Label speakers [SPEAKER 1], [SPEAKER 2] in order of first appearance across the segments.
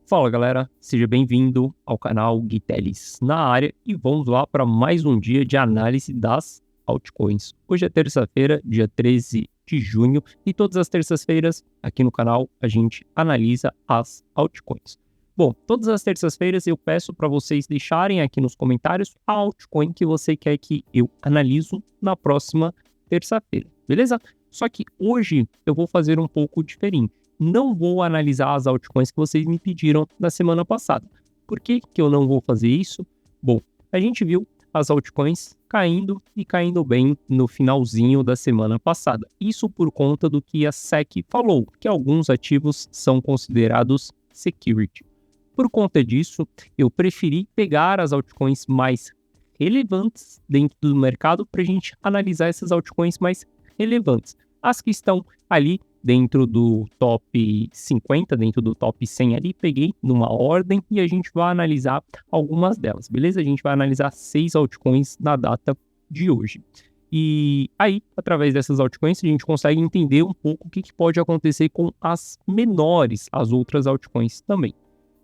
[SPEAKER 1] Fala galera, seja bem-vindo ao canal Guitelis na área e vamos lá para mais um dia de análise das altcoins. Hoje é terça-feira, dia 13 de junho e todas as terças-feiras aqui no canal a gente analisa as altcoins. Bom, todas as terças-feiras eu peço para vocês deixarem aqui nos comentários a altcoin que você quer que eu analiso na próxima terça-feira, beleza? Só que hoje eu vou fazer um pouco diferente. Não vou analisar as altcoins que vocês me pediram na semana passada. Por que que eu não vou fazer isso? Bom, a gente viu as altcoins caindo e caindo bem no finalzinho da semana passada. Isso por conta do que a SEC falou, que alguns ativos são considerados security. Por conta disso, eu preferi pegar as altcoins mais relevantes dentro do mercado para a gente analisar essas altcoins mais relevantes. As que estão ali dentro do top 50, dentro do top 100 ali, peguei numa ordem e a gente vai analisar algumas delas, beleza? A gente vai analisar 6 altcoins na data de hoje. E aí, através dessas altcoins, a gente consegue entender um pouco o que pode acontecer com as menores, as outras altcoins também.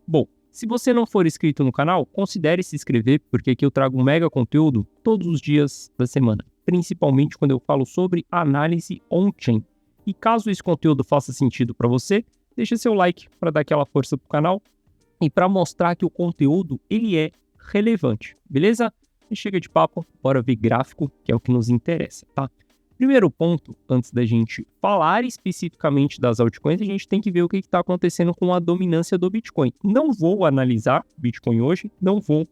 [SPEAKER 1] Bom, se você não for inscrito no canal, considere se inscrever, porque aqui eu trago um mega conteúdo todos os dias da semana, principalmente quando eu falo sobre análise on-chain. E caso esse conteúdo faça sentido para você, deixa seu like para dar aquela força pro canal e para mostrar que o conteúdo ele é relevante, beleza? E chega de papo, bora ver gráfico, que é o que nos interessa, tá? Primeiro ponto, antes da gente falar especificamente das altcoins, a gente tem que ver o que está acontecendo com a dominância do Bitcoin. Não vou analisar Bitcoin hoje, não vou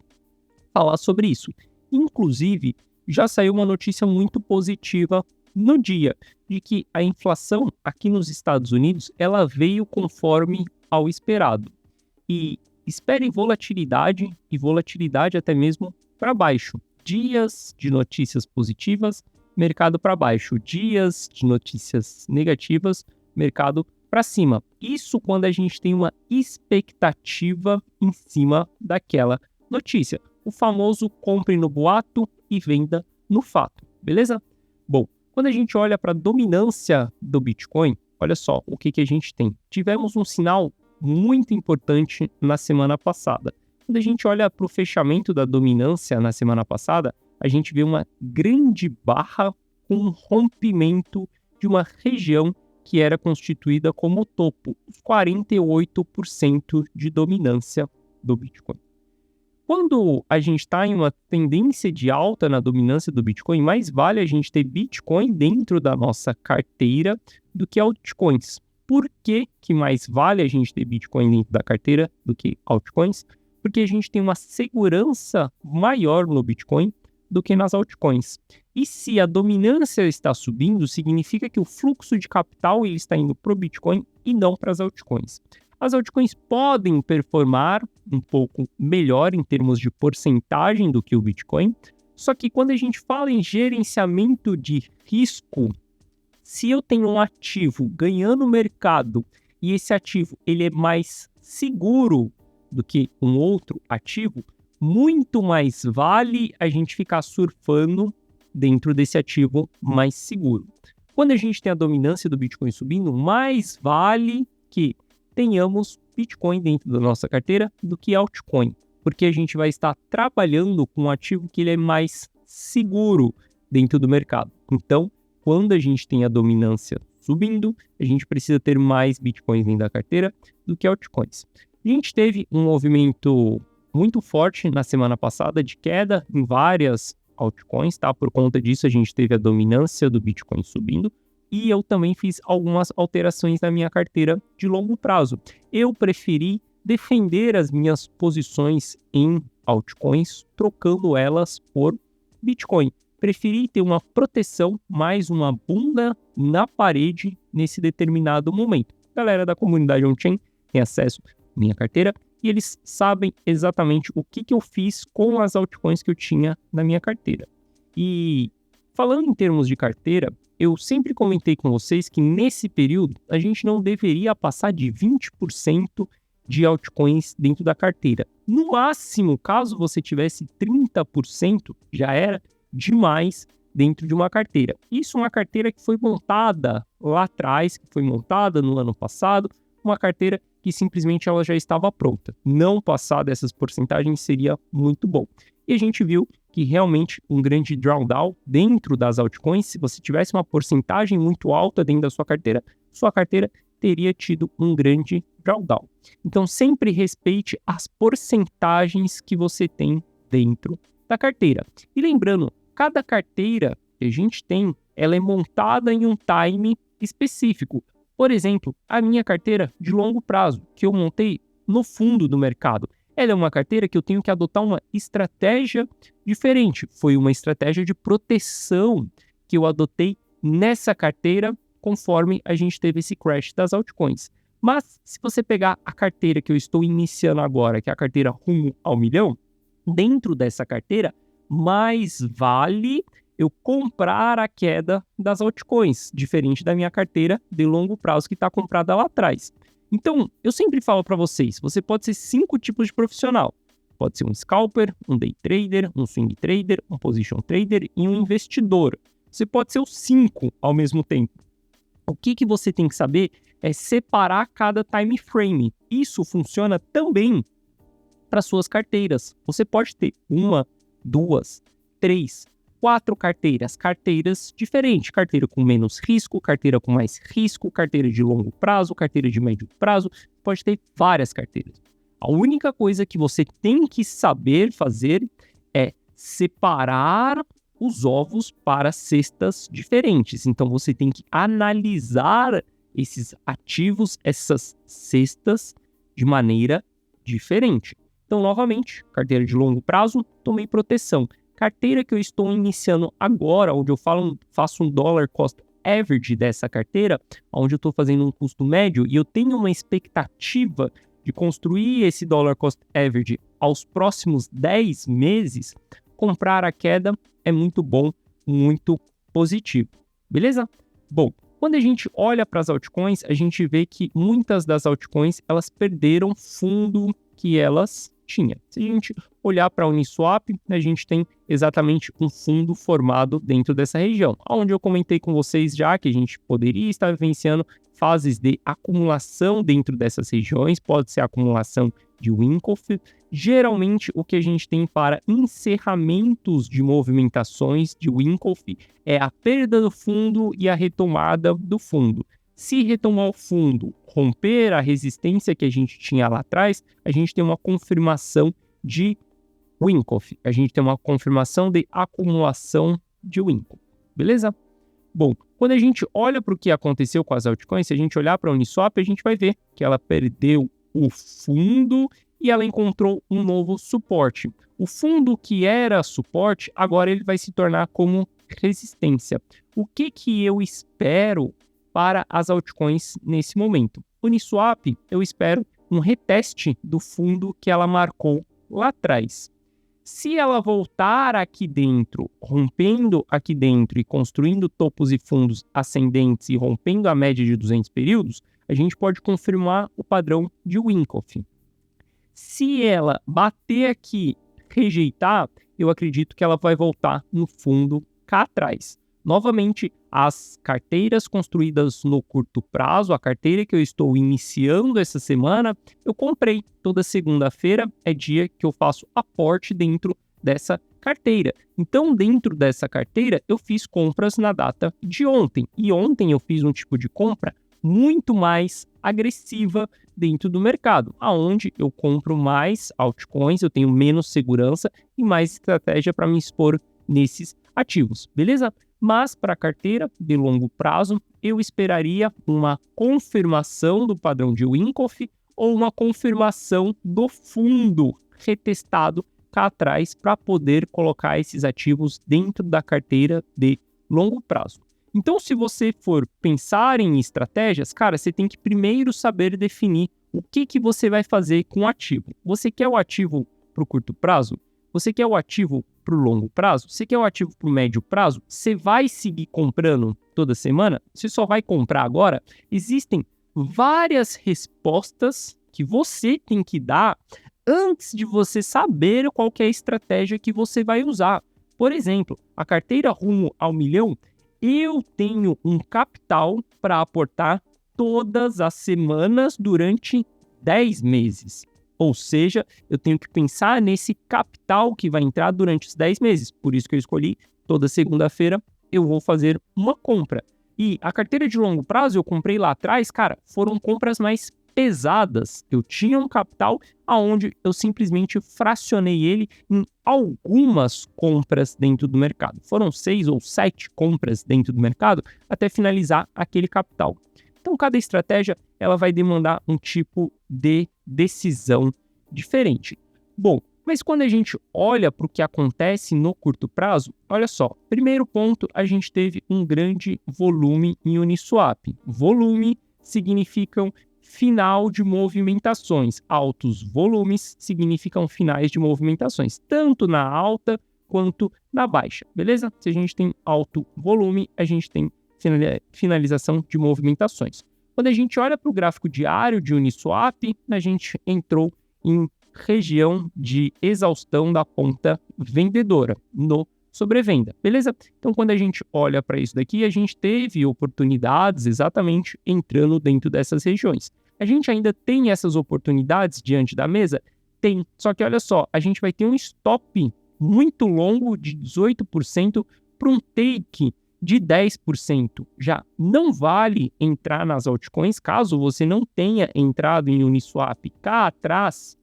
[SPEAKER 1] falar sobre isso. Inclusive, já saiu uma notícia muito positiva no dia, de que a inflação aqui nos Estados Unidos, ela veio conforme ao esperado. E espere volatilidade e volatilidade até mesmo para baixo. Dias de notícias positivas, mercado para baixo. Dias de notícias negativas, mercado para cima. Isso quando a gente tem uma expectativa em cima daquela notícia. O famoso compre no boato e venda no fato, beleza? Bom, quando a gente olha para a dominância do Bitcoin, olha só o que a gente tem. Tivemos um sinal muito importante na semana passada. Quando a gente olha para o fechamento da dominância na semana passada, a gente vê uma grande barra com um rompimento de uma região que era constituída como topo, os 48% de dominância do Bitcoin. Quando a gente está em uma tendência de alta na dominância do Bitcoin, mais vale a gente ter Bitcoin dentro da nossa carteira do que altcoins. Por que mais vale a gente ter Bitcoin dentro da carteira do que altcoins? Porque a gente tem uma segurança maior no Bitcoin do que nas altcoins. E se a dominância está subindo, significa que o fluxo de capital ele está indo para o Bitcoin e não para as altcoins. As altcoins podem performar um pouco melhor em termos de porcentagem do que o Bitcoin, só que quando a gente fala em gerenciamento de risco, se eu tenho um ativo ganhando mercado e esse ativo ele é mais seguro do que um outro ativo, muito mais vale a gente ficar surfando dentro desse ativo mais seguro. Quando a gente tem a dominância do Bitcoin subindo, mais vale que tenhamos Bitcoin dentro da nossa carteira do que altcoin, porque a gente vai estar trabalhando com um ativo que ele é mais seguro dentro do mercado. Então, quando a gente tem a dominância subindo, a gente precisa ter mais Bitcoins dentro da carteira do que altcoins. A gente teve um movimento muito forte na semana passada de queda em várias altcoins, tá? Por conta disso, a gente teve a dominância do Bitcoin subindo. E eu também fiz algumas alterações na minha carteira de longo prazo. Eu preferi defender as minhas posições em altcoins, trocando elas por Bitcoin. Preferi ter uma proteção, mais uma bunda na parede nesse determinado momento. A galera da comunidade on-chain tem acesso à minha carteira e eles sabem exatamente o que eu fiz com as altcoins que eu tinha na minha carteira. E falando em termos de carteira, eu sempre comentei com vocês que nesse período a gente não deveria passar de 20% de altcoins dentro da carteira. No máximo, caso você tivesse 30%, já era demais dentro de uma carteira. Isso é uma carteira que foi montada lá atrás, que foi montada no ano passado, uma carteira que simplesmente ela já estava pronta. Não passar dessas porcentagens seria muito bom. E a gente viu que realmente um grande drawdown dentro das altcoins, se você tivesse uma porcentagem muito alta dentro da sua carteira teria tido um grande drawdown. Então sempre respeite as porcentagens que você tem dentro da carteira. E lembrando, cada carteira que a gente tem, ela é montada em um time específico. Por exemplo, a minha carteira de longo prazo, que eu montei no fundo do mercado, ela é uma carteira que eu tenho que adotar uma estratégia diferente. Foi uma estratégia de proteção que eu adotei nessa carteira conforme a gente teve esse crash das altcoins. Mas se você pegar a carteira que eu estou iniciando agora, que é a carteira rumo ao milhão, dentro dessa carteira, mais vale eu comprar a queda das altcoins, diferente da minha carteira de longo prazo que está comprada lá atrás. Então, eu sempre falo para vocês, você pode ser 5 tipos de profissional. Pode ser um scalper, um day trader, um swing trader, um position trader e um investidor. Você pode ser os 5 ao mesmo tempo. O que você tem que saber é separar cada time frame. Isso funciona também para suas carteiras. Você pode ter 1, 2, 3, 4 carteiras diferentes. Carteira com menos risco, carteira com mais risco, carteira de longo prazo, carteira de médio prazo. Pode ter várias carteiras. A única coisa que você tem que saber fazer é separar os ovos para cestas diferentes. Então você tem que analisar esses ativos, essas cestas, de maneira diferente. Então, novamente, carteira de longo prazo, tomei proteção. Carteira que eu estou iniciando agora, onde eu faço um dollar cost average dessa carteira, onde eu estou fazendo um custo médio e eu tenho uma expectativa de construir esse dollar cost average aos próximos 10 meses, comprar a queda é muito bom, muito positivo. Beleza? Bom, quando a gente olha para as altcoins, a gente vê que muitas das altcoins elas perderam fundo que elas tinham. Se a gente olhar para a Uniswap, a gente tem exatamente um fundo formado dentro dessa região, onde eu comentei com vocês já que a gente poderia estar vivenciando fases de acumulação dentro dessas regiões, pode ser acumulação de Wyckoff. Geralmente, o que a gente tem para encerramentos de movimentações de Wyckoff é a perda do fundo e a retomada do fundo. Se retomar o fundo, romper a resistência que a gente tinha lá atrás, a gente tem uma confirmação de Wyckoff. A gente tem uma confirmação de acumulação de Wyckoff. Beleza? Bom, quando a gente olha para o que aconteceu com as altcoins, se a gente olhar para a Uniswap, a gente vai ver que ela perdeu o fundo e ela encontrou um novo suporte. O fundo que era suporte, agora ele vai se tornar como resistência. O que eu espero para as altcoins nesse momento? Uniswap, eu espero um reteste do fundo que ela marcou lá atrás. Se ela voltar aqui dentro, rompendo aqui dentro e construindo topos e fundos ascendentes e rompendo a média de 200 períodos, a gente pode confirmar o padrão de Wyckoff. Se ela bater aqui, rejeitar, eu acredito que ela vai voltar no fundo cá atrás. Novamente, as carteiras construídas no curto prazo, a carteira que eu estou iniciando essa semana, eu comprei. Toda segunda-feira é dia que eu faço aporte dentro dessa carteira. Então, dentro dessa carteira, eu fiz compras na data de ontem. E ontem eu fiz um tipo de compra muito mais agressiva dentro do mercado, aonde eu compro mais altcoins, eu tenho menos segurança e mais estratégia para me expor nesses ativos, beleza? Mas para a carteira de longo prazo, eu esperaria uma confirmação do padrão de Wyckoff ou uma confirmação do fundo retestado cá atrás para poder colocar esses ativos dentro da carteira de longo prazo. Então, se você for pensar em estratégias, cara, você tem que primeiro saber definir o que você vai fazer com o ativo. Você quer o ativo para o curto prazo? Você quer o ativo para o longo prazo? Você quer o ativo para o médio prazo? Você vai seguir comprando toda semana? Você só vai comprar agora? Existem várias respostas que você tem que dar antes de você saber qual que é a estratégia que você vai usar. Por exemplo, a carteira rumo ao milhão, eu tenho um capital para aportar todas as semanas durante 10 meses. Ou seja, eu tenho que pensar nesse capital que vai entrar durante os 10 meses. Por isso que eu escolhi toda segunda-feira eu vou fazer uma compra. E a carteira de longo prazo eu comprei lá atrás, cara, foram compras mais pesadas. Eu tinha um capital aonde eu simplesmente fracionei ele em algumas compras dentro do mercado. Foram 6 ou 7 compras dentro do mercado até finalizar aquele capital. Então, cada estratégia ela vai demandar um tipo de decisão diferente. Bom, mas quando a gente olha para o que acontece no curto prazo, olha só, primeiro ponto, a gente teve um grande volume em Uniswap. Volume significam final de movimentações. Altos volumes significam finais de movimentações, tanto na alta quanto na baixa, beleza? Se a gente tem alto volume, a gente tem finalização de movimentações. Quando a gente olha para o gráfico diário de Uniswap, a gente entrou em região de exaustão da ponta vendedora, no sobrevenda, beleza? Então, quando a gente olha para isso daqui, a gente teve oportunidades exatamente entrando dentro dessas regiões. A gente ainda tem essas oportunidades diante da mesa? Tem, só que olha só, a gente vai ter um stop muito longo de 18% para um take de 10%. Já não vale entrar nas altcoins, caso você não tenha entrado em Uniswap cá atrás,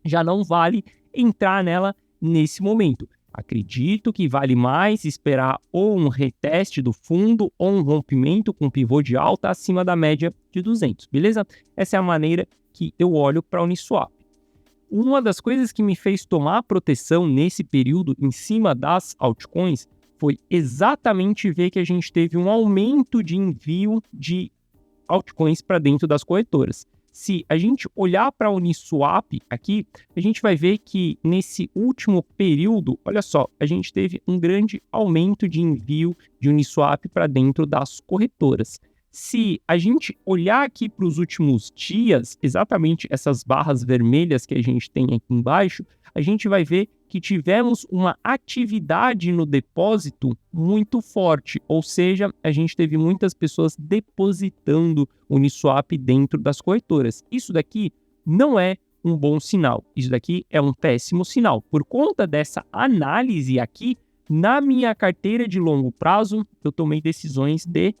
[SPEAKER 1] já não vale entrar nela nesse momento. Acredito que vale mais esperar ou um reteste do fundo ou um rompimento com pivô de alta acima da média de 200, beleza? Essa é a maneira que eu olho para a Uniswap. Uma das coisas que me fez tomar proteção nesse período em cima das altcoins foi exatamente ver que a gente teve um aumento de envio de altcoins para dentro das corretoras. Se a gente olhar para a Uniswap aqui, a gente vai ver que nesse último período, olha só, a gente teve um grande aumento de envio de Uniswap para dentro das corretoras. Se a gente olhar aqui para os últimos dias, exatamente essas barras vermelhas que a gente tem aqui embaixo, a gente vai ver que tivemos uma atividade no depósito muito forte, ou seja, a gente teve muitas pessoas depositando Uniswap dentro das corretoras. Isso daqui não é um bom sinal, isso daqui é um péssimo sinal. Por conta dessa análise aqui, na minha carteira de longo prazo, eu tomei decisões de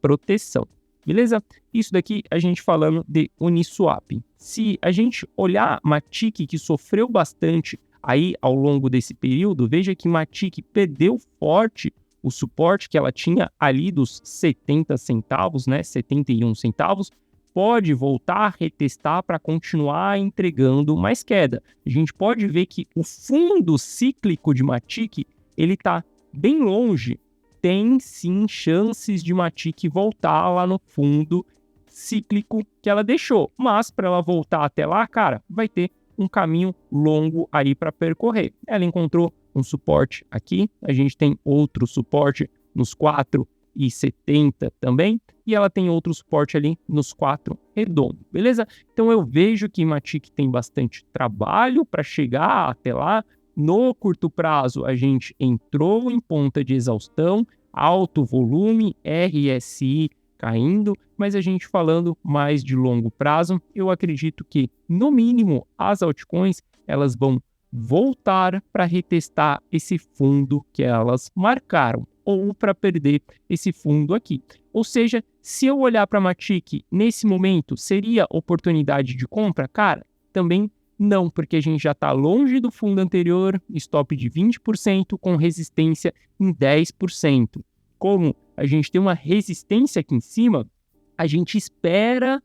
[SPEAKER 1] proteção, beleza? Isso daqui a gente falando de Uniswap. Se a gente olhar Matic, que sofreu bastante aí ao longo desse período, veja que Matic perdeu forte o suporte que ela tinha ali dos 70 centavos, né? 71 centavos, pode voltar a retestar para continuar entregando mais queda. A gente pode ver que o fundo cíclico de Matic, ele está bem longe. Tem sim chances de Matic voltar lá no fundo cíclico que ela deixou. Mas para ela voltar até lá, cara, vai ter um caminho longo aí para percorrer. Ela encontrou um suporte aqui, a gente tem outro suporte nos 4,70 também, e ela tem outro suporte ali nos 4 redondo, beleza? Então eu vejo que Matic tem bastante trabalho para chegar até lá. No curto prazo, a gente entrou em ponta de exaustão, alto volume, RSI caindo, mas a gente falando mais de longo prazo, eu acredito que, no mínimo, as altcoins elas vão voltar para retestar esse fundo que elas marcaram, ou para perder esse fundo aqui. Ou seja, se eu olhar para a Matic nesse momento, seria oportunidade de compra? Cara, também não, porque a gente já está longe do fundo anterior, stop de 20% com resistência em 10%. Como a gente tem uma resistência aqui em cima, a gente espera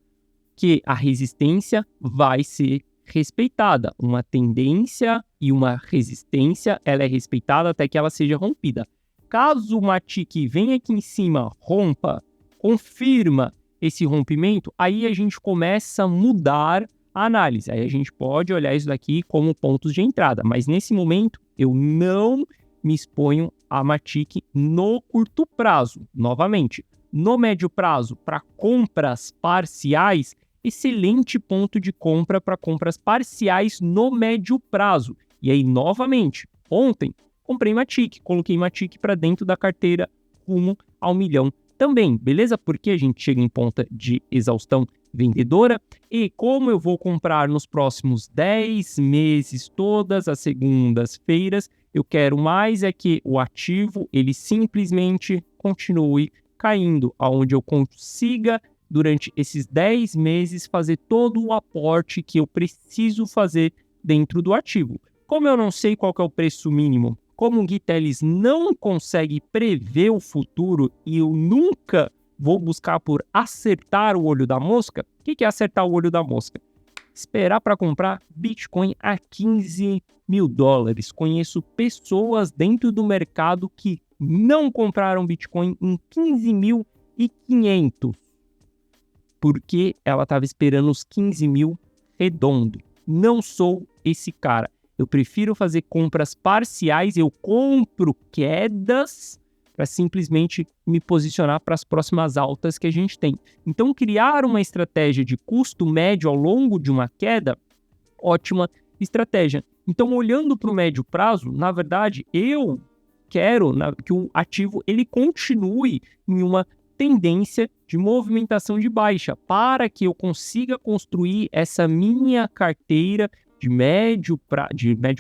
[SPEAKER 1] que a resistência vai ser respeitada. Uma tendência e uma resistência, ela é respeitada até que ela seja rompida. Caso o Matic venha aqui em cima, rompa, confirma esse rompimento, aí a gente começa a mudar a análise. Aí a gente pode olhar isso daqui como pontos de entrada, mas nesse momento eu não me exponho a Matic no curto prazo. Novamente, no médio prazo, para compras parciais, excelente ponto de compra para compras parciais no médio prazo. E aí, novamente, ontem comprei Matic, coloquei Matic para dentro da carteira rumo ao $1 milhão. também, beleza? Porque a gente chega em ponta de exaustão vendedora e como eu vou comprar nos próximos 10 meses, todas as segundas-feiras, eu quero mais é que o ativo ele simplesmente continue caindo, aonde eu consiga durante esses 10 meses fazer todo o aporte que eu preciso fazer dentro do ativo. Como eu não sei qual que é o preço mínimo, como o Gui Telles não consegue prever o futuro e eu nunca vou buscar por acertar o olho da mosca, o que é acertar o olho da mosca? Esperar para comprar Bitcoin a 15 mil dólares. Conheço pessoas dentro do mercado que não compraram Bitcoin em 15.500 porque ela estava esperando os 15 mil redondo. Não sou esse cara. Eu prefiro fazer compras parciais, eu compro quedas para simplesmente me posicionar para as próximas altas que a gente tem. Então, criar uma estratégia de custo médio ao longo de uma queda, ótima estratégia. Então, olhando para o médio prazo, na verdade, eu quero que o ativo ele continue em uma tendência de movimentação de baixa para que eu consiga construir essa minha carteira de médio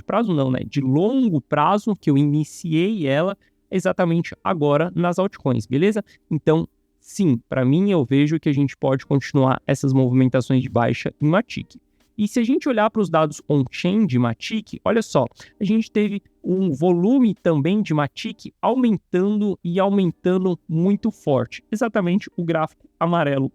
[SPEAKER 1] prazo não, né? De longo prazo, que eu iniciei ela exatamente agora nas altcoins, beleza? Então, sim, para mim eu vejo que a gente pode continuar essas movimentações de baixa em Matic. E se a gente olhar para os dados on-chain de Matic, olha só, a gente teve um volume também de Matic aumentando e aumentando muito forte. Exatamente o gráfico amarelo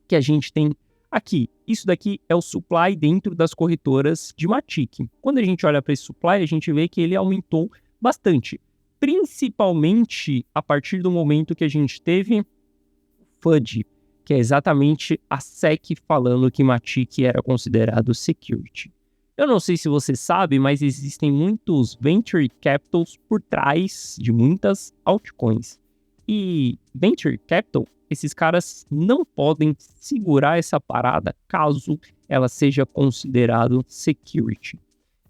[SPEAKER 1] que a gente tem aqui. Isso daqui é o supply dentro das corretoras de Matic. Quando a gente olha para esse supply, a gente vê que ele aumentou bastante, principalmente a partir do momento que a gente teve FUD, que é exatamente a SEC falando que Matic era considerado security. Eu não sei se você sabe, mas existem muitos venture capitals por trás de muitas altcoins. E venture capital, esses caras não podem segurar essa parada caso ela seja considerado security.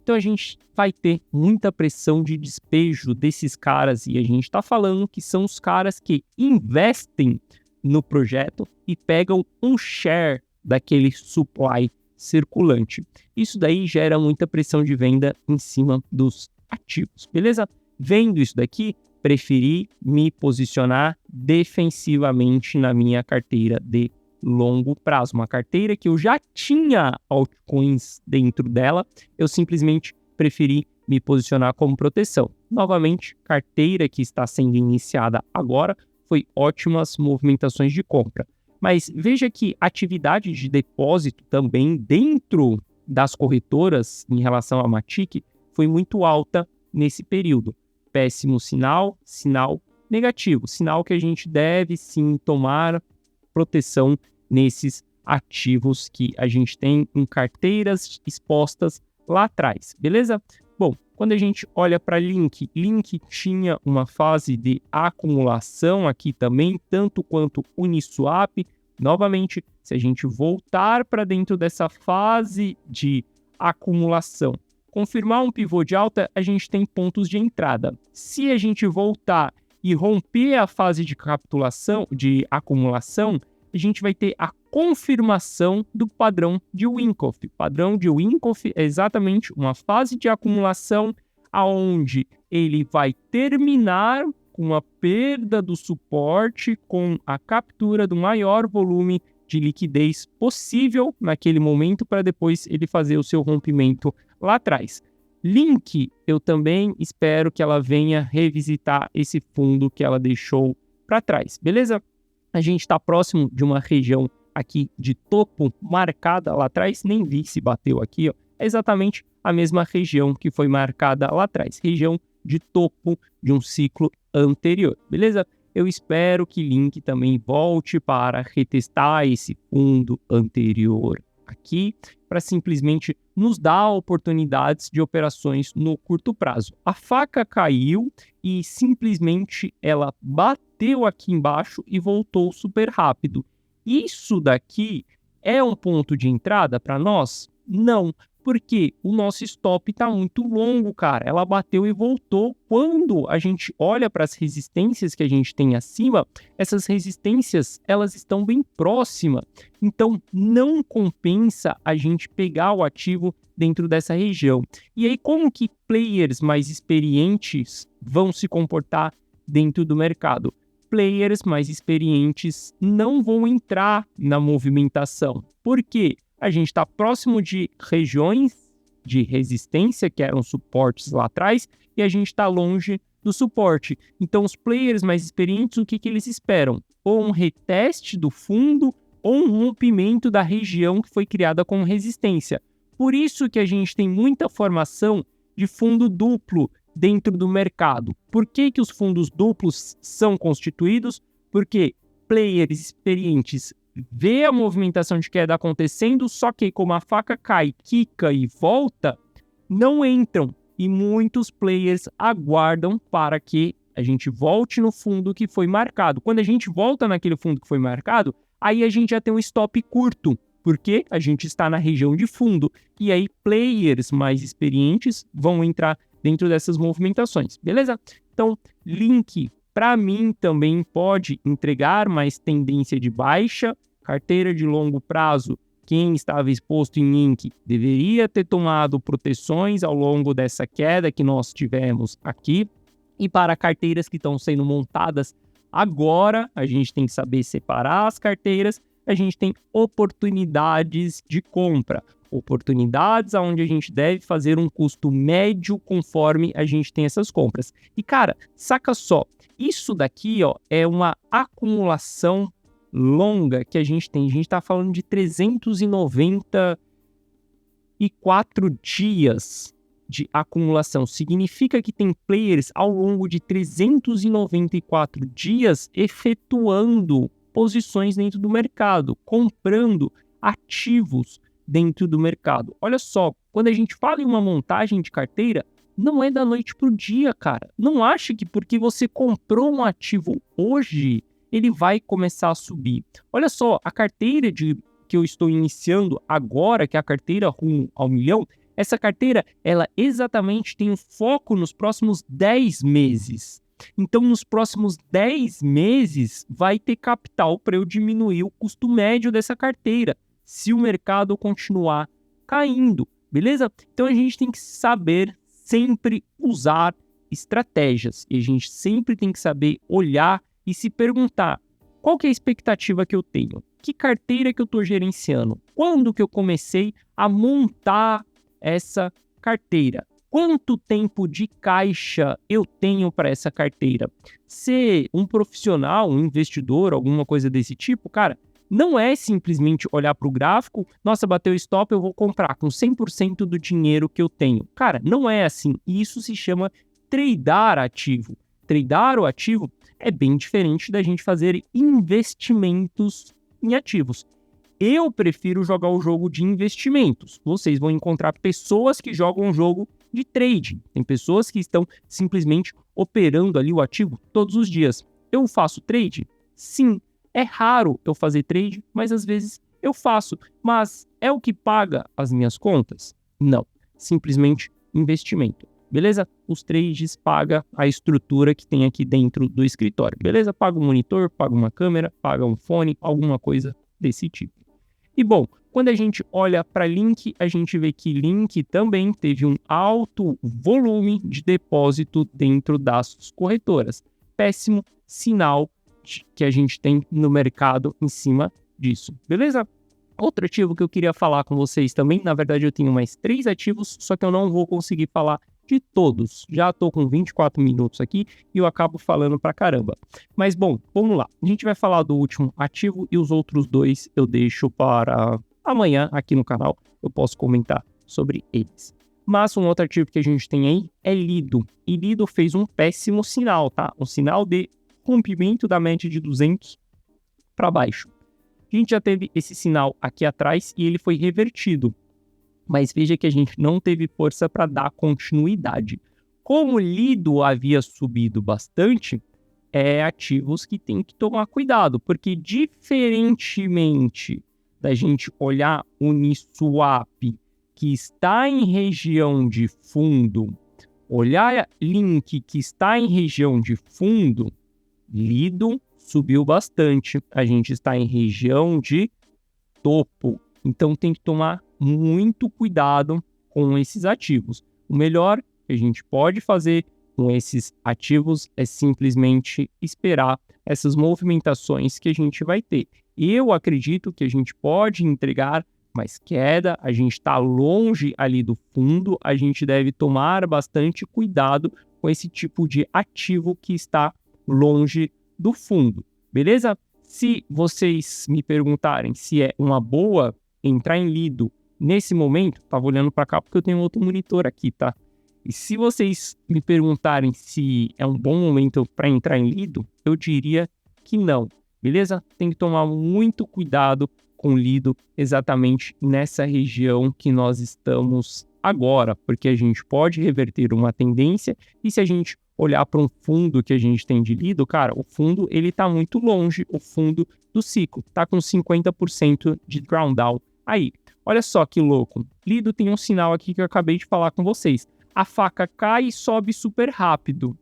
[SPEAKER 1] Então a gente vai ter muita pressão de despejo desses caras e a gente está falando que são os caras que investem no projeto e pegam um share daquele supply circulante. Isso daí gera muita pressão de venda em cima dos ativos, beleza? Vendo isso daqui, preferi me posicionar defensivamente na minha carteira de longo prazo. Uma carteira que eu já tinha altcoins dentro dela, eu simplesmente preferi me posicionar como proteção. Novamente, carteira que está sendo iniciada agora, foi ótimas movimentações de compra. Mas veja que a atividade de depósito também dentro das corretoras em relação a Matic foi muito alta nesse período. Péssimo sinal, sinal negativo, sinal que a gente deve sim tomar proteção nesses ativos que a gente tem em carteiras expostas lá atrás, beleza? Bom, quando a gente olha para Link tinha uma fase de acumulação aqui também, tanto quanto Uniswap. Novamente, se a gente voltar para dentro dessa fase de acumulação, confirmar um pivô de alta, a gente tem pontos de entrada. Se a gente voltar e romper a fase de capitulação, de acumulação, a gente vai ter a confirmação do padrão de Wyckoff. O padrão de Wyckoff é exatamente uma fase de acumulação aonde ele vai terminar com a perda do suporte, com a captura do maior volume de liquidez possível naquele momento para depois ele fazer o seu rompimento lá atrás. Link, eu também espero que ela venha revisitar esse fundo que ela deixou para trás, beleza? A gente está próximo de uma região aqui de topo marcada lá atrás, nem vi se bateu aqui, ó. É exatamente a mesma região que foi marcada lá atrás, região de topo de um ciclo anterior, beleza? Eu espero que Link também volte para retestar esse fundo anterior aqui, para simplesmente nos dar oportunidades de operações no curto prazo. A faca caiu e simplesmente ela bateu aqui embaixo e voltou super rápido. Isso daqui é um ponto de entrada para nós? Não, Porque o nosso stop está muito longo, cara. Ela bateu e voltou. Quando a gente olha para as resistências que a gente tem acima, essas resistências elas estão bem próximas. Então, não compensa a gente pegar o ativo dentro dessa região. E aí, como que players mais experientes vão se comportar dentro do mercado? Players mais experientes não vão entrar na movimentação. Por quê? A gente está próximo de regiões de resistência, que eram suportes lá atrás, e a gente está longe do suporte. Então, os players mais experientes, o que eles esperam? Ou um reteste do fundo, ou um rompimento da região que foi criada como resistência. Por isso que a gente tem muita formação de fundo duplo dentro do mercado. Por que os fundos duplos são constituídos? Porque players experientes vê a movimentação de queda acontecendo, só que como a faca cai, quica e volta, não entram. E muitos players aguardam para que a gente volte no fundo que foi marcado. Quando a gente volta naquele fundo que foi marcado, aí a gente já tem um stop curto, porque a gente está na região de fundo. E aí players mais experientes vão entrar dentro dessas movimentações, beleza? Então, Link, para mim, também pode entregar mais tendência de baixa. Carteira de longo prazo, quem estava exposto em Link deveria ter tomado proteções ao longo dessa queda que nós tivemos aqui. E para carteiras que estão sendo montadas agora, a gente tem que saber separar as carteiras. A gente tem oportunidades de compra, oportunidades onde a gente deve fazer um custo médio conforme a gente tem essas compras. E cara, saca só, isso daqui ó, é uma acumulação longa que a gente tem. A gente está falando de 394 dias de acumulação. Significa que tem players ao longo de 394 dias efetuando posições dentro do mercado, comprando ativos dentro do mercado. Olha só, quando a gente fala em uma montagem de carteira, não é da noite para o dia, cara. Não ache que porque você comprou um ativo hoje, ele vai começar a subir. Olha só, a carteira que eu estou iniciando agora, que é a carteira rumo ao milhão, essa carteira, ela exatamente tem um foco nos próximos 10 meses. Então, nos próximos 10 meses, vai ter capital para eu diminuir o custo médio dessa carteira, se o mercado continuar caindo, beleza? Então, a gente tem que saber sempre usar estratégias, e a gente sempre tem que saber olhar e se perguntar, qual que é a expectativa que eu tenho? Que carteira que eu estou gerenciando? Quando que eu comecei a montar essa carteira? Quanto tempo de caixa eu tenho para essa carteira? Ser um profissional, um investidor, alguma coisa desse tipo, cara, não é simplesmente olhar para o gráfico, nossa, bateu stop, eu vou comprar com 100% do dinheiro que eu tenho. Cara, não é assim. Isso se chama tradear ativo. Tradear o ativo é bem diferente da gente fazer investimentos em ativos. Eu prefiro jogar o jogo de investimentos. Vocês vão encontrar pessoas que jogam o jogo de trading. Tem pessoas que estão simplesmente operando ali o ativo todos os dias. Eu faço trade? Sim. É raro eu fazer trade, mas às vezes eu faço. Mas é o que paga as minhas contas? Não. Simplesmente investimento. Beleza? Os trades pagam a estrutura que tem aqui dentro do escritório. Beleza? Paga um monitor, paga uma câmera, paga um fone, alguma coisa desse tipo. E bom, quando a gente olha para Link, a gente vê que Link também teve um alto volume de depósito dentro das corretoras. Péssimo sinal que a gente tem no mercado em cima disso, beleza? Outro ativo que eu queria falar com vocês também, na verdade eu tenho mais 3 ativos, só que eu não vou conseguir falar de todos. Já estou com 24 minutos aqui e eu acabo falando pra caramba. Mas bom, vamos lá. A gente vai falar do último ativo e os outros 2 eu deixo para amanhã aqui no canal. Eu posso comentar sobre eles. Mas um outro ativo que a gente tem aí é Lido. E Lido fez um péssimo sinal, tá? Um sinal de rompimento da média de 200 para baixo. A gente já teve esse sinal aqui atrás e ele foi revertido. Mas veja que a gente não teve força para dar continuidade. Como o Lido havia subido bastante, é ativos que tem que tomar cuidado, porque diferentemente da gente olhar Uniswap, que está em região de fundo, olhar link que está em região de fundo, Lido subiu bastante. A gente está em região de topo. Então tem que tomar muito cuidado com esses ativos. O melhor que a gente pode fazer com esses ativos é simplesmente esperar essas movimentações que a gente vai ter. Eu acredito que a gente pode entregar mais queda, a gente está longe ali do fundo, a gente deve tomar bastante cuidado com esse tipo de ativo que está longe do fundo, beleza? Se vocês me perguntarem se é uma boa entrar em Lido nesse momento, tava olhando para cá porque eu tenho outro monitor aqui, tá? E se vocês me perguntarem se é um bom momento para entrar em Lido, eu diria que não, beleza? Tem que tomar muito cuidado com Lido exatamente nessa região que nós estamos agora, porque a gente pode reverter uma tendência e se a gente olhar para um fundo que a gente tem de Lido, cara, o fundo ele tá muito longe, o fundo do ciclo, tá com 50% de drawdown aí. Olha só que louco, Lido tem um sinal aqui que eu acabei de falar com vocês. A faca cai e sobe super rápido.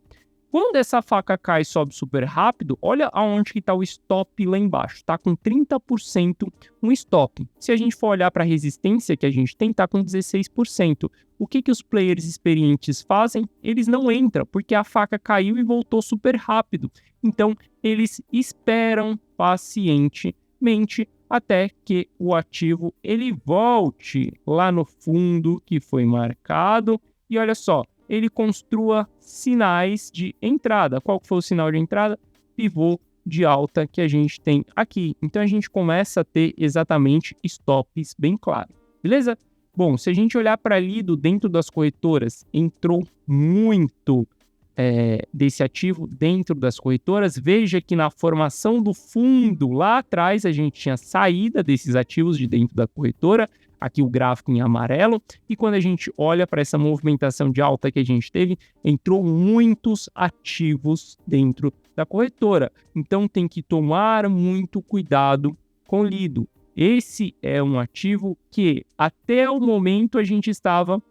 [SPEAKER 1] Quando essa faca cai e sobe super rápido, olha aonde que está o stop lá embaixo. Está com 30% um stop. Se a gente for olhar para a resistência que a gente tem, está com 16%. O que os players experientes fazem? Eles não entram, porque a faca caiu e voltou super rápido. Então, eles esperam pacientemente até que o ativo ele volte lá no fundo que foi marcado. E olha só, ele construa sinais de entrada. Qual foi o sinal de entrada? Pivô de alta que a gente tem aqui. Então, a gente começa a ter exatamente stops bem claros, beleza? Bom, se a gente olhar para Lido dentro das corretoras, entrou muito desse ativo dentro das corretoras. Veja que na formação do fundo, lá atrás, a gente tinha saída desses ativos de dentro da corretora, aqui o gráfico em amarelo, e quando a gente olha para essa movimentação de alta que a gente teve, entrou muitos ativos dentro da corretora. Então tem que tomar muito cuidado com Lido. Esse é um ativo que até o momento a gente estava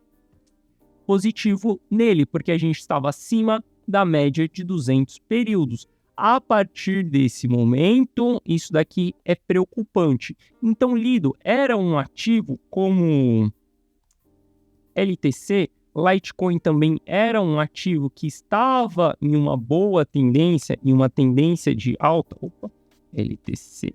[SPEAKER 1] positivo nele, porque a gente estava acima da média de 200 períodos. A partir desse momento, isso daqui é preocupante. Então, Lido era um ativo como LTC, Litecoin também era um ativo que estava em uma boa tendência, em uma tendência de alta. LTC.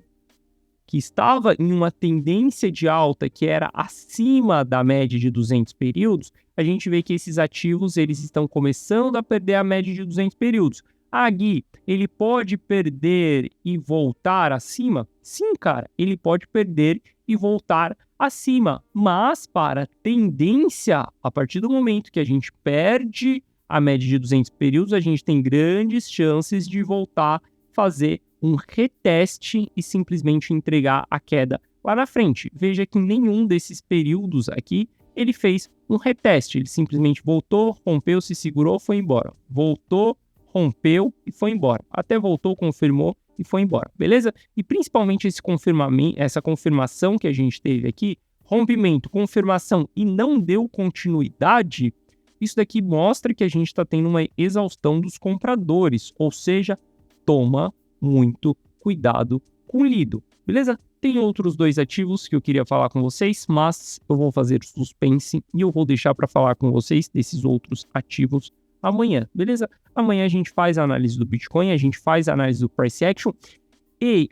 [SPEAKER 1] Que estava em uma tendência de alta que era acima da média de 200 períodos, a gente vê que esses ativos eles estão começando a perder a média de 200 períodos. Ah, Gui, ele pode perder e voltar acima? Sim, cara, ele pode perder e voltar acima, mas para tendência, a partir do momento que a gente perde a média de 200 períodos, a gente tem grandes chances de voltar a fazer um reteste e simplesmente entregar a queda lá na frente. Veja que em nenhum desses períodos aqui ele fez um reteste, ele simplesmente voltou, rompeu, se segurou, foi embora. Voltou, rompeu e foi embora. Até voltou, confirmou e foi embora, beleza? E principalmente essa confirmação que a gente teve aqui, rompimento, confirmação e não deu continuidade, isso daqui mostra que a gente está tendo uma exaustão dos compradores, ou seja, toma muito cuidado com Lido, beleza? Tem outros dois ativos que eu queria falar com vocês, mas eu vou fazer suspense e eu vou deixar para falar com vocês desses outros ativos amanhã, beleza? Amanhã a gente faz a análise do Bitcoin, a gente faz a análise do Price Action e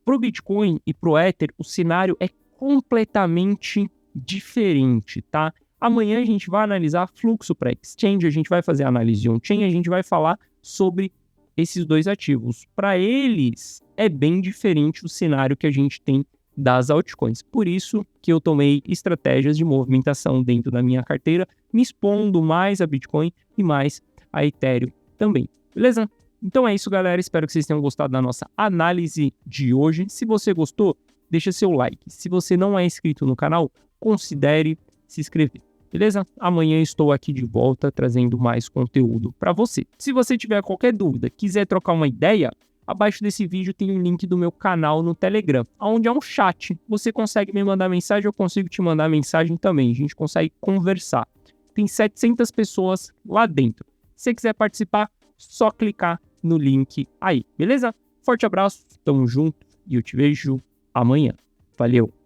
[SPEAKER 1] pro Bitcoin e pro Ether o cenário é completamente diferente, tá? Amanhã a gente vai analisar fluxo para exchange, a gente vai fazer a análise de on-chain, a gente vai falar sobre esses dois ativos. Para eles, é bem diferente o cenário que a gente tem das altcoins. Por isso que eu tomei estratégias de movimentação dentro da minha carteira, me expondo mais a Bitcoin e mais a Ethereum também. Beleza? Então é isso, galera. Espero que vocês tenham gostado da nossa análise de hoje. Se você gostou, deixa seu like. Se você não é inscrito no canal, considere se inscrever. Beleza? Amanhã estou aqui de volta trazendo mais conteúdo para você. Se você tiver qualquer dúvida, quiser trocar uma ideia, abaixo desse vídeo tem um link do meu canal no Telegram, onde é um chat. Você consegue me mandar mensagem, eu consigo te mandar mensagem também. A gente consegue conversar. Tem 700 pessoas lá dentro. Se você quiser participar, só clicar no link aí, beleza? Forte abraço, tamo junto e eu te vejo amanhã. Valeu!